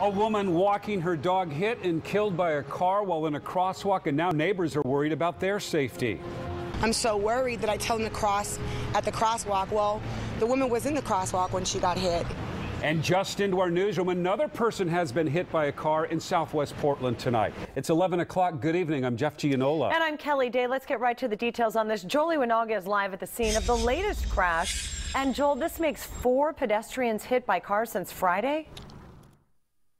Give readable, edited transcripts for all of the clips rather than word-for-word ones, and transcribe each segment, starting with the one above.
A woman walking her dog hit and killed by a car while in a crosswalk, and now neighbors are worried about their safety. I'm so worried that I tell them to cross at the crosswalk. Well, the woman was in the crosswalk when she got hit. And just into our newsroom, another person has been hit by a car in southwest Portland tonight. It's 11 o'clock. Good evening. I'm Jeff Gianola. And I'm Kelly Day. Let's get right to the details on this. Joel Iwanaga is live at the scene of the latest crash. And Joel, this makes 4 pedestrians hit by cars since Friday.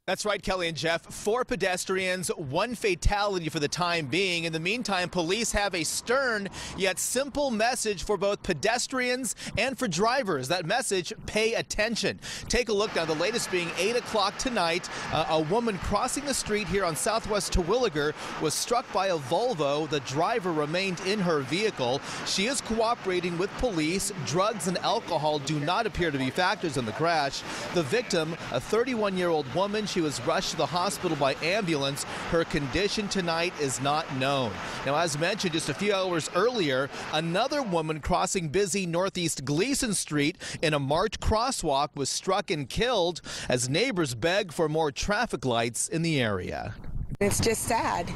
That's right, Kelly and Jeff. 4 pedestrians, 1 fatality for the time being. In the meantime, police have a stern yet simple message for both pedestrians and for drivers. That message, pay attention. Take a look now, the latest being 8 o'clock tonight. A woman crossing the street here on southwest Terwilliger was struck by a Volvo. The driver remained in her vehicle. She is cooperating with police. Drugs and alcohol do not appear to be factors in the crash. The victim, a 31-year-old woman, she was rushed to the hospital by ambulance. Her condition tonight is not known. Now, as mentioned just a few hours earlier, another woman crossing busy Northeast Glisan Street in a marked crosswalk was struck and killed as neighbors beg for more traffic lights in the area. It's just sad.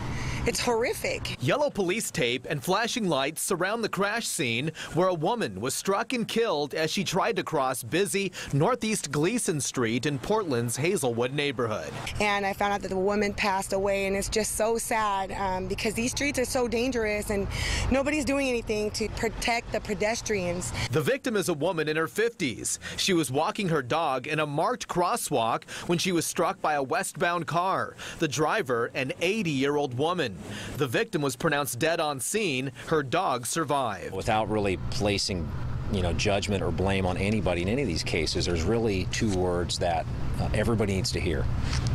It's horrific. Yellow police tape and flashing lights surround the crash scene where a woman was struck and killed as she tried to cross busy Northeast Glisan Street in Portland's Hazelwood neighborhood. And I found out that the woman passed away, and it's just so sad because these streets are so dangerous and nobody's doing anything to protect the pedestrians. The victim is a woman in her 50s. She was walking her dog in a marked crosswalk when she was struck by a westbound car. The driver, an 80-year-old woman. The victim was pronounced dead on scene. Her dog survived. Without really placing, judgment or blame on anybody in any of these cases, there's really 2 words that everybody needs to hear.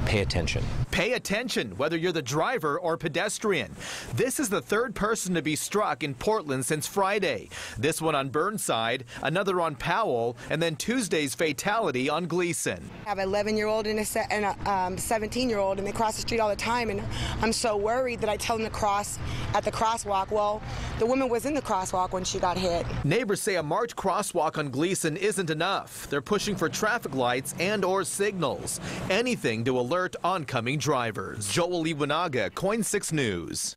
Pay attention. Pay attention, whether you're the driver or pedestrian. This is the 3rd person to be struck in Portland since Friday. This one on Burnside, another on Powell, and then Tuesday's fatality on Gleason. I have an 11-year-old and a 17-year-old, and they cross the street all the time, and I'm so worried that I tell them to cross at the crosswalk. Well, the woman was in the crosswalk when she got hit. Neighbors say a marked crosswalk on Gleason isn't enough. They're pushing for traffic lights and/or signals, anything to alert oncoming drivers. Joel Iwanaga, KOIN 6 News.